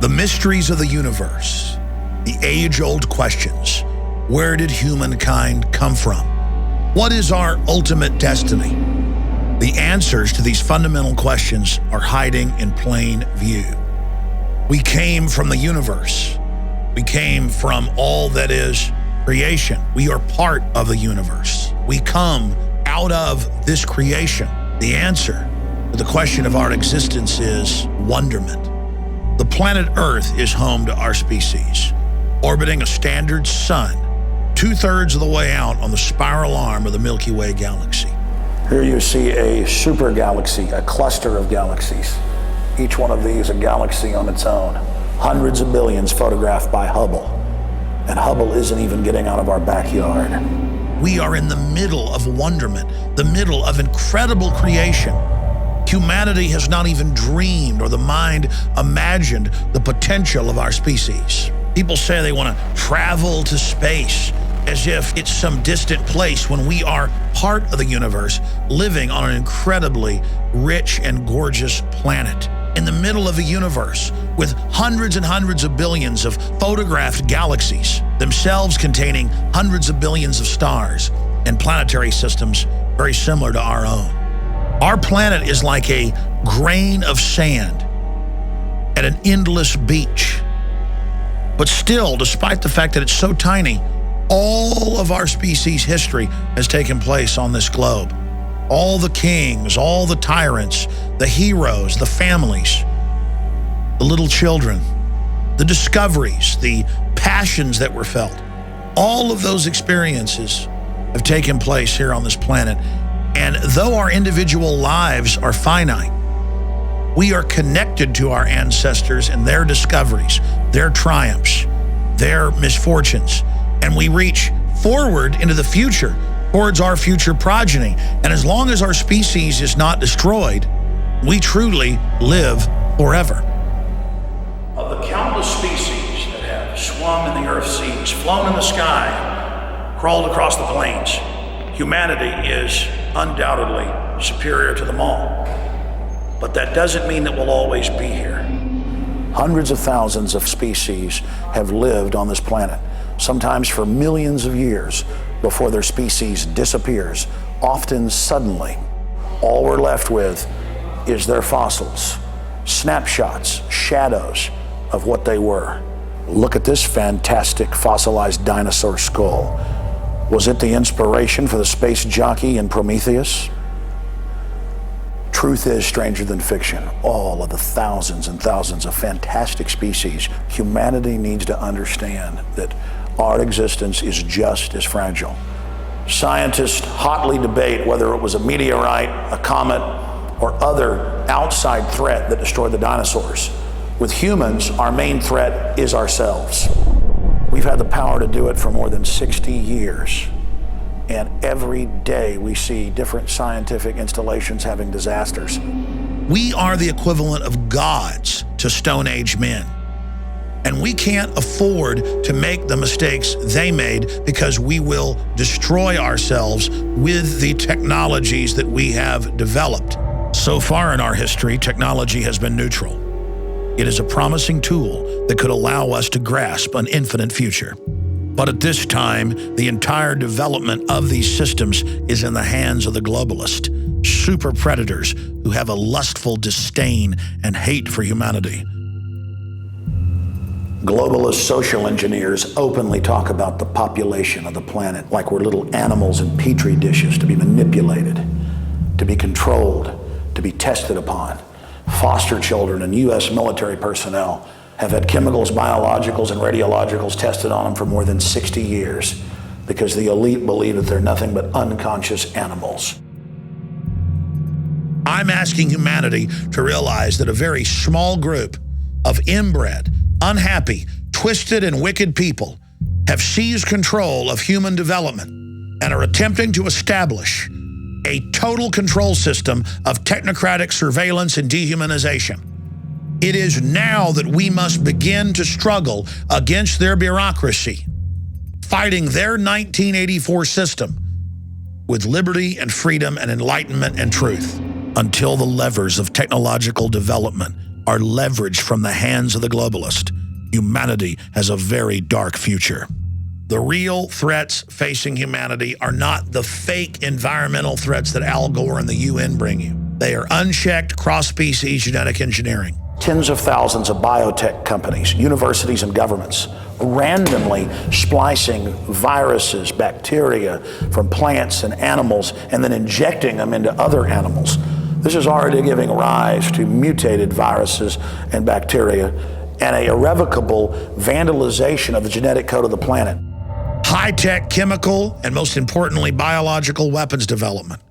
The mysteries of the universe, the age-old questions. Where did humankind come from? What is our ultimate destiny? The answers to these fundamental questions are hiding in plain view. We came from the universe. We came from all that is creation. We are part of the universe. We come out of this creation. The answer to the question of our existence is wonderment. The planet Earth is home to our species, orbiting a standard sun, 2/3 of the way out on the spiral arm of the Milky Way galaxy. Here you see a super galaxy, a cluster of galaxies. Each one of these a galaxy on its own. Hundreds of billions photographed by Hubble. And Hubble isn't even getting out of our backyard. We are in the middle of wonderment, the middle of incredible creation. Humanity has not even dreamed or the mind imagined the potential of our species. People say they want to travel to space as if it's some distant place when we are part of the universe, living on an incredibly rich and gorgeous planet. In the middle of a universe with hundreds and hundreds of billions of photographed galaxies, themselves containing hundreds of billions of stars and planetary systems very similar to our own. Our planet is like a grain of sand at an endless beach. But still, despite the fact that it's so tiny, all of our species' history has taken place on this globe. All the kings, all the tyrants, the heroes, the families, the little children, the discoveries, the passions that were felt. All of those experiences have taken place here on this planet. And though our individual lives are finite, we are connected to our ancestors and their discoveries, their triumphs, their misfortunes. And we reach forward into the future towards our future progeny. And as long as our species is not destroyed, we truly live forever. Of the countless species that have swum in the Earth's seas, flown in the sky, crawled across the plains, humanity is undoubtedly superior to them all. But that doesn't mean that we'll always be here. Hundreds of thousands of species have lived on this planet, sometimes for millions of years before their species disappears, often suddenly. All we're left with is their fossils, snapshots, shadows of what they were. Look at this fantastic fossilized dinosaur skull. Was it the inspiration for the space jockey in Prometheus? Truth is stranger than fiction. All of the thousands and thousands of fantastic species, humanity needs to understand that our existence is just as fragile. Scientists hotly debate whether it was a meteorite, a comet, or other outside threat that destroyed the dinosaurs. With humans, our main threat is ourselves. We've had the power to do it for more than 60 years. And every day we see different scientific installations having disasters. We are the equivalent of gods to Stone Age men. And we can't afford to make the mistakes they made because we will destroy ourselves with the technologies that we have developed. So far in our history, technology has been neutral. It is a promising tool that could allow us to grasp an infinite future. But at this time, the entire development of these systems is in the hands of the globalist, super predators who have a lustful disdain and hate for humanity. Globalist social engineers openly talk about the population of the planet like we're little animals in petri dishes to be manipulated, to be controlled, to be tested upon. Foster children and U.S. military personnel have had chemicals, biologicals, and radiologicals tested on them for more than 60 years because the elite believe that they're nothing but unconscious animals. I'm asking humanity to realize that a very small group of inbred, unhappy, twisted, and wicked people have seized control of human development and are attempting to establish a total control system of technocratic surveillance and dehumanization. It is now that we must begin to struggle against their bureaucracy, fighting their 1984 system with liberty and freedom and enlightenment and truth until the levers of technological development are leveraged from the hands of the globalist, humanity has a very dark future. The real threats facing humanity are not the fake environmental threats that Al Gore and the UN bring you. They are unchecked cross-species genetic engineering. Tens of thousands of biotech companies, universities, and governments randomly splicing viruses, bacteria from plants and animals, and then injecting them into other animals. This is already giving rise to mutated viruses and bacteria and an irrevocable vandalization of the genetic code of the planet. High-tech chemical and, most importantly, biological weapons development.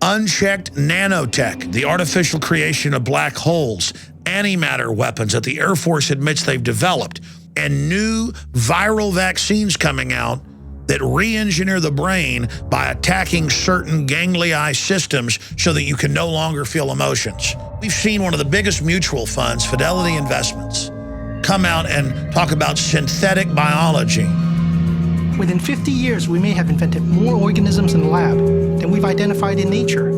Unchecked nanotech, the artificial creation of black holes, antimatter weapons that the Air Force admits they've developed, and new viral vaccines coming out that re-engineer the brain by attacking certain ganglion systems so that you can no longer feel emotions. We've seen one of the biggest mutual funds, Fidelity Investments, come out and talk about synthetic biology. Within 50 years, we may have invented more organisms in the lab than we've identified in nature.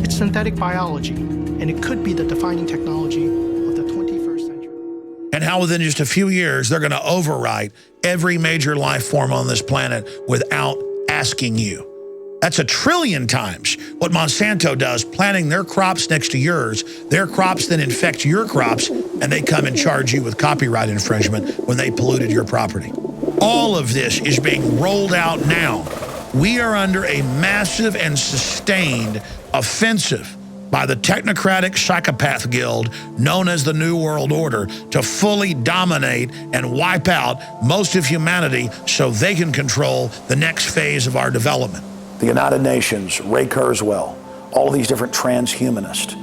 It's synthetic biology, and it could be the defining technology of the 21st century. And how within just a few years, they're going to overwrite every major life form on this planet without asking you. That's 1 trillion times what Monsanto does, planting their crops next to yours. Their crops then infect your crops, and they come and charge you with copyright infringement when they polluted your property. All of this is being rolled out now. We are under a massive and sustained offensive by the technocratic psychopath guild known as the New World Order to fully dominate and wipe out most of humanity so they can control the next phase of our development. The United Nations, Ray Kurzweil, all these different transhumanists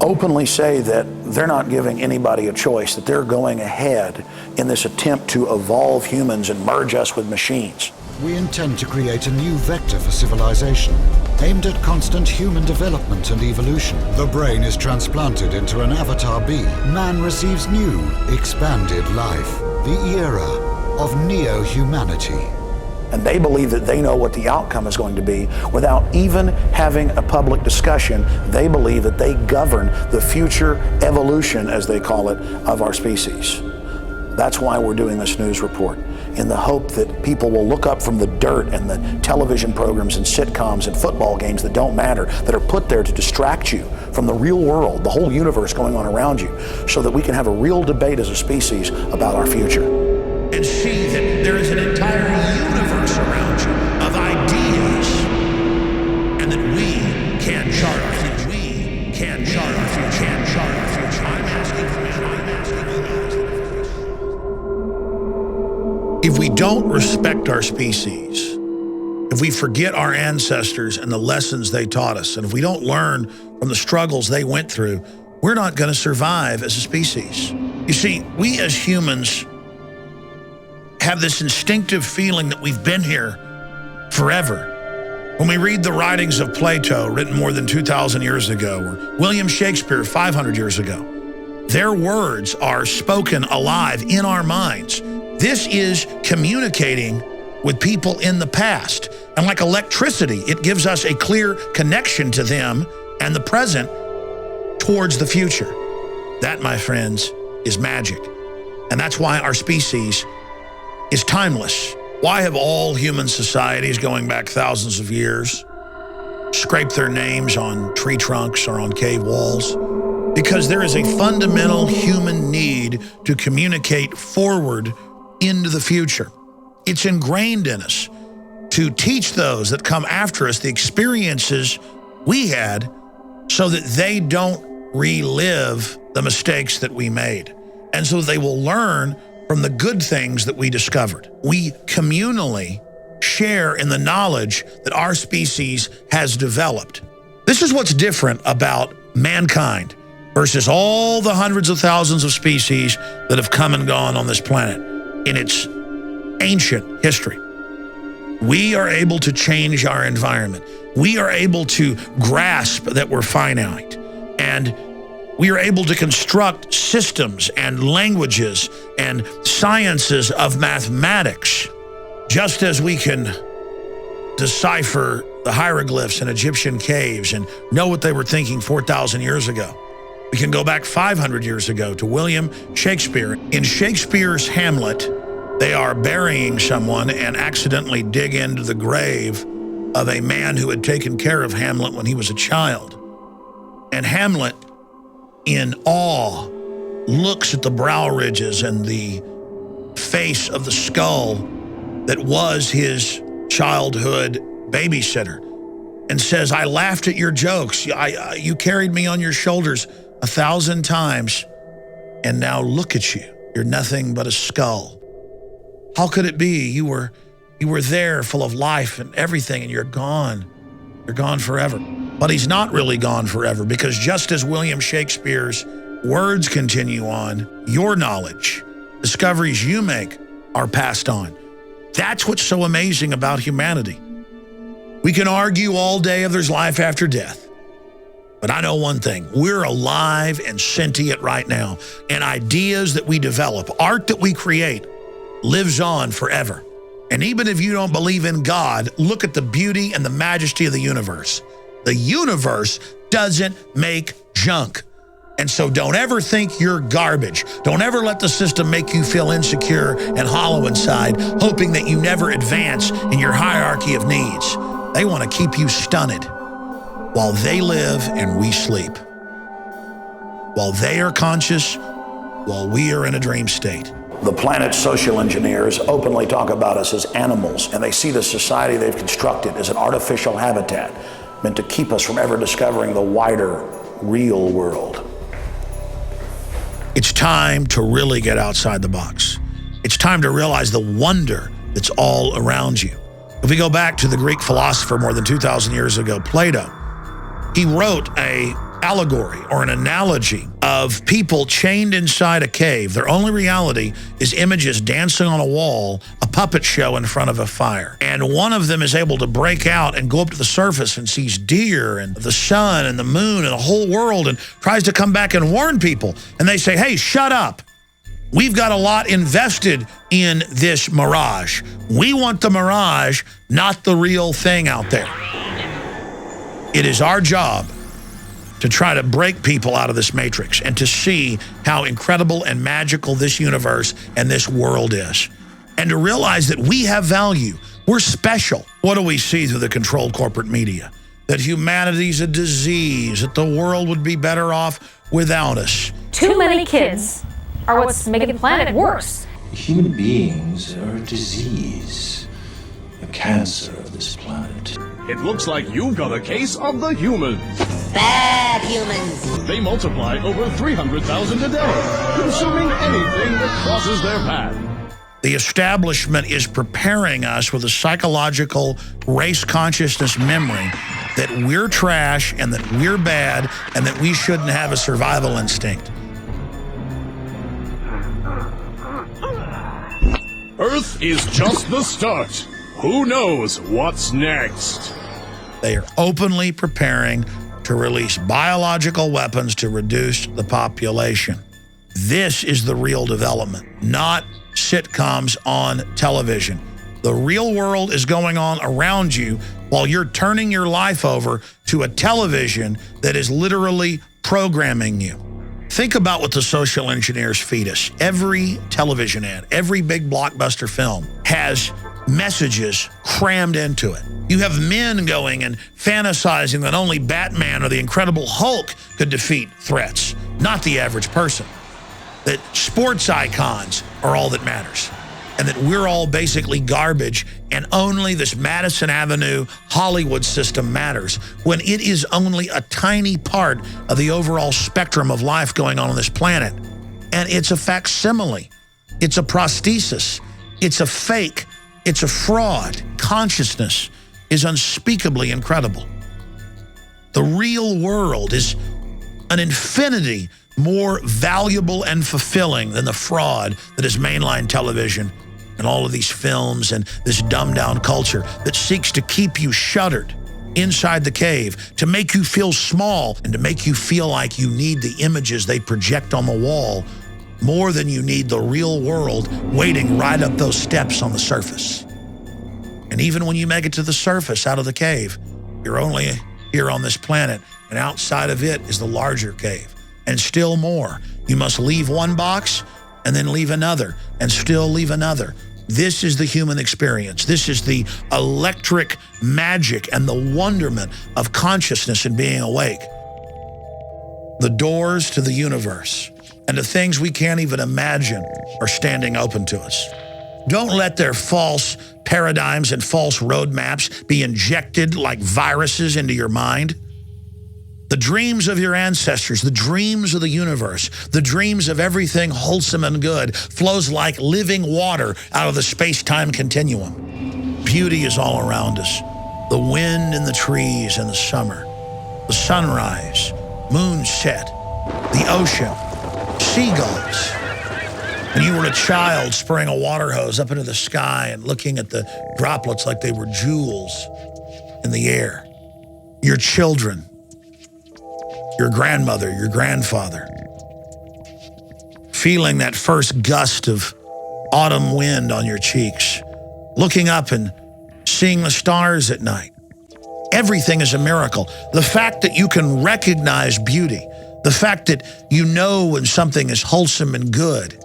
openly say that they're not giving anybody a choice, that they're going ahead in this attempt to evolve humans and merge us with machines. We intend to create a new vector for civilization, aimed at constant human development and evolution. The brain is transplanted into an avatar being. Man receives new, expanded life. The era of neo-humanity. And they believe that they know what the outcome is going to be without even having a public discussion. They believe that they govern the future evolution, as they call it, of our species. That's why we're doing this news report, in the hope that people will look up from the dirt and the television programs and sitcoms and football games that don't matter, that are put there to distract you from the real world, the whole universe going on around you, so that we can have a real debate as a species about our future. And see that there is an entire universe around you of ideas, and that we can chart our future. We can chart our future. Can chart our future. I'm asking for you. If we don't respect our species, if we forget our ancestors and the lessons they taught us, and if we don't learn from the struggles they went through, we're not going to survive as a species. You see, we as humans have this instinctive feeling that we've been here forever. When we read the writings of Plato, written more than 2,000 years ago, or William Shakespeare 500 years ago, their words are spoken alive in our minds. This is communicating with people in the past. And like electricity, it gives us a clear connection to them and the present towards the future. That, my friends, is magic. And that's why our species is timeless. Why have all human societies going back thousands of years scraped their names on tree trunks or on cave walls? Because there is a fundamental human need to communicate forward into the future. It's ingrained in us to teach those that come after us the experiences we had so that they don't relive the mistakes that we made, and so they will learn from the good things that we discovered. We communally share in the knowledge that our species has developed. This is what's different about mankind versus all the hundreds of thousands of species that have come and gone on this planet in its ancient history. We are able to change our environment. We are able to grasp that we're finite, and we are able to construct systems and languages and sciences of mathematics, just as we can decipher the hieroglyphs in Egyptian caves and know what they were thinking 4,000 years ago. We can go back 500 years ago to William Shakespeare. In Shakespeare's Hamlet, they are burying someone and accidentally dig into the grave of a man who had taken care of Hamlet when he was a child. And Hamlet, in awe, looks at the brow ridges and the face of the skull that was his childhood babysitter and says, I laughed at your jokes. You carried me on your shoulders 1,000 times, and now look at you. You're nothing but a skull. How could it be? You were there full of life and everything, and you're gone. You're gone forever. But he's not really gone forever, because just as William Shakespeare's words continue on, your knowledge, discoveries you make are passed on. That's what's so amazing about humanity. We can argue all day if there's life after death. But I know one thing, we're alive and sentient right now. And ideas that we develop, art that we create, lives on forever. And even if you don't believe in God, look at the beauty and the majesty of the universe. The universe doesn't make junk. And so don't ever think you're garbage. Don't ever let the system make you feel insecure and hollow inside, hoping that you never advance in your hierarchy of needs. They want to keep you stunted while they live and we sleep. While they are conscious, while we are in a dream state. The planet's social engineers openly talk about us as animals, and they see the society they've constructed as an artificial habitat meant to keep us from ever discovering the wider, real world. It's time to really get outside the box. It's time to realize the wonder that's all around you. If we go back to the Greek philosopher more than 2,000 years ago, Plato, he wrote an allegory or an analogy of people chained inside a cave. Their only reality is images dancing on a wall, a puppet show in front of a fire. And one of them is able to break out and go up to the surface and sees deer and the sun and the moon and the whole world and tries to come back and warn people. And they say, hey, shut up. We've got a lot invested in this mirage. We want the mirage, not the real thing out there. It is our job to try to break people out of this matrix and to see how incredible and magical this universe and this world is. And to realize that we have value. We're special. What do we see through the controlled corporate media? That humanity's a disease, that the world would be better off without us. Too many kids are what's making the planet worse. Human beings are a disease, a cancer of this planet. It looks like you've got a case of the humans. Bad humans. They multiply over 300,000 a day, consuming anything that crosses their path. The establishment is preparing us with a psychological race consciousness memory that we're trash and that we're bad and that we shouldn't have a survival instinct. Earth is just the start. Who knows what's next? They are openly preparing to release biological weapons to reduce the population. This is the real development, not sitcoms on television. The real world is going on around you while you're turning your life over to a television that is literally programming you. Think about what the social engineers feed us. Every television ad, every big blockbuster film has messages crammed into it. You have men going and fantasizing that only Batman or the Incredible Hulk could defeat threats, not the average person. That sports icons are all that matters. And that we're all basically garbage and only this Madison Avenue Hollywood system matters, when it is only a tiny part of the overall spectrum of life going on this planet. And it's a facsimile. It's a prosthesis. It's a fake. It's a fraud. Consciousness is unspeakably incredible. The real world is an infinity more valuable and fulfilling than the fraud that is mainline television and all of these films and this dumbed-down culture that seeks to keep you shuttered inside the cave, to make you feel small and to make you feel like you need the images they project on the wall more than you need the real world waiting right up those steps on the surface. And even when you make it to the surface out of the cave, you're only here on this planet, and outside of it is the larger cave. and still more. You must leave one box and then leave another and still leave another. This is the human experience. This is the electric magic and the wonderment of consciousness and being awake. The doors to the universe and the things we can't even imagine are standing open to us. Don't let their false paradigms and false roadmaps be injected like viruses into your mind. The dreams of your ancestors, the dreams of the universe, the dreams of everything wholesome and good flows like living water out of the space-time continuum. Beauty is all around us. The wind in the trees in the summer, the sunrise, moonset, the ocean, seagulls. And you were a child spraying a water hose up into the sky and looking at the droplets like they were jewels in the air. Your children, your grandmother, your grandfather, feeling that first gust of autumn wind on your cheeks, looking up and seeing the stars at night. Everything is a miracle. The fact that you can recognize beauty, the fact that you know when something is wholesome and good,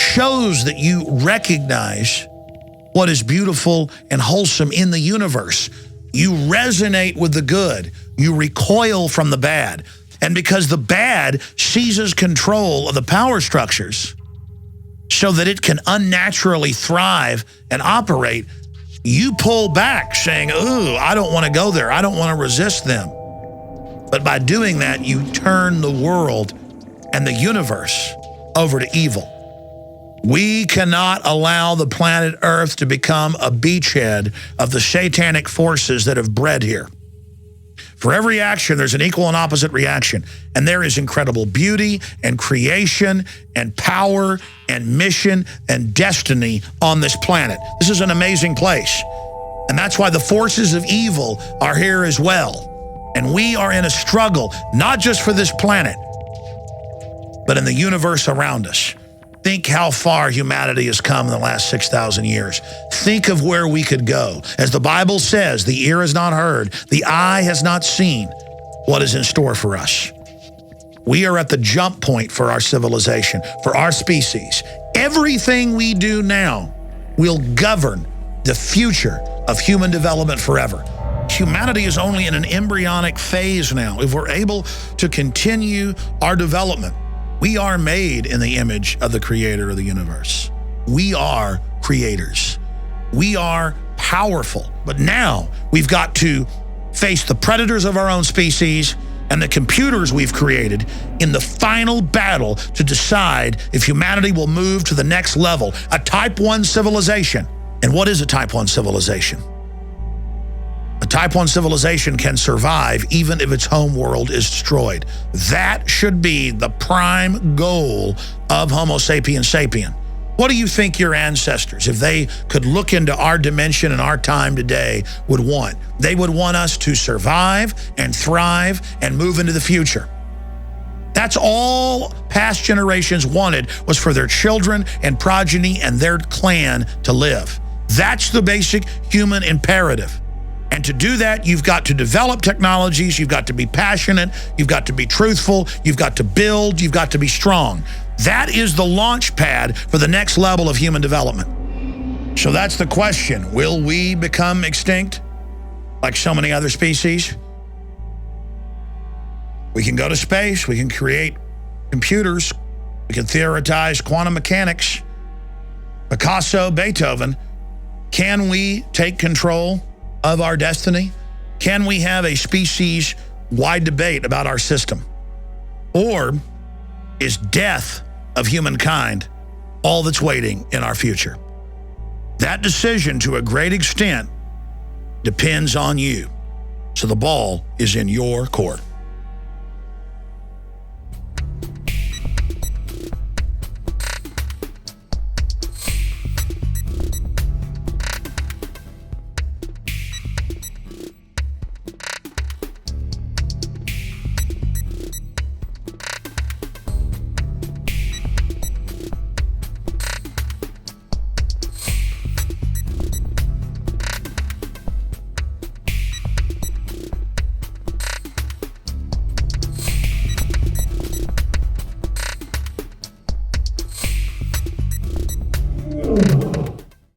shows that you recognize what is beautiful and wholesome in the universe. You resonate with the good. You recoil from the bad. And because the bad seizes control of the power structures so that it can unnaturally thrive and operate, you pull back saying, ooh, I don't want to go there. I don't want to resist them. But by doing that, you turn the world and the universe over to evil. We cannot allow the planet Earth to become a beachhead of the satanic forces that have bred here. For every action, there's an equal and opposite reaction. And there is incredible beauty and creation and power and mission and destiny on this planet. This is an amazing place. And that's why the forces of evil are here as well. And we are in a struggle, not just for this planet, but in the universe around us. Think how far humanity has come in the last 6,000 years. Think of where we could go. As the Bible says, the ear has not heard, the eye has not seen what is in store for us. We are at the jump point for our civilization, for our species. Everything we do now will govern the future of human development forever. Humanity is only in an embryonic phase now. If we're able to continue our development, we are made in the image of the creator of the universe. We are creators. We are powerful. But now we've got to face the predators of our own species and the computers we've created in the final battle to decide if humanity will move to the next level, a Type 1 civilization. And what is a Type 1 civilization? A Type 1 civilization can survive even if its home world is destroyed. That should be the prime goal of Homo sapiens sapien. What do you think your ancestors, if they could look into our dimension and our time today, would want? They would want us to survive and thrive and move into the future. That's all past generations wanted, was for their children and progeny and their clan to live. That's the basic human imperative. And to do that, you've got to develop technologies, you've got to be passionate, you've got to be truthful, you've got to build, you've got to be strong. That is the launch pad for the next level of human development. So that's the question. Will we become extinct like so many other species? We can go to space, we can create computers, we can theorize quantum mechanics. Picasso, Beethoven, can we take control of our destiny? Can we have a species-wide debate about our system? Or is death of humankind all that's waiting in our future? That decision, to a great extent, depends on you. So the ball is in your court.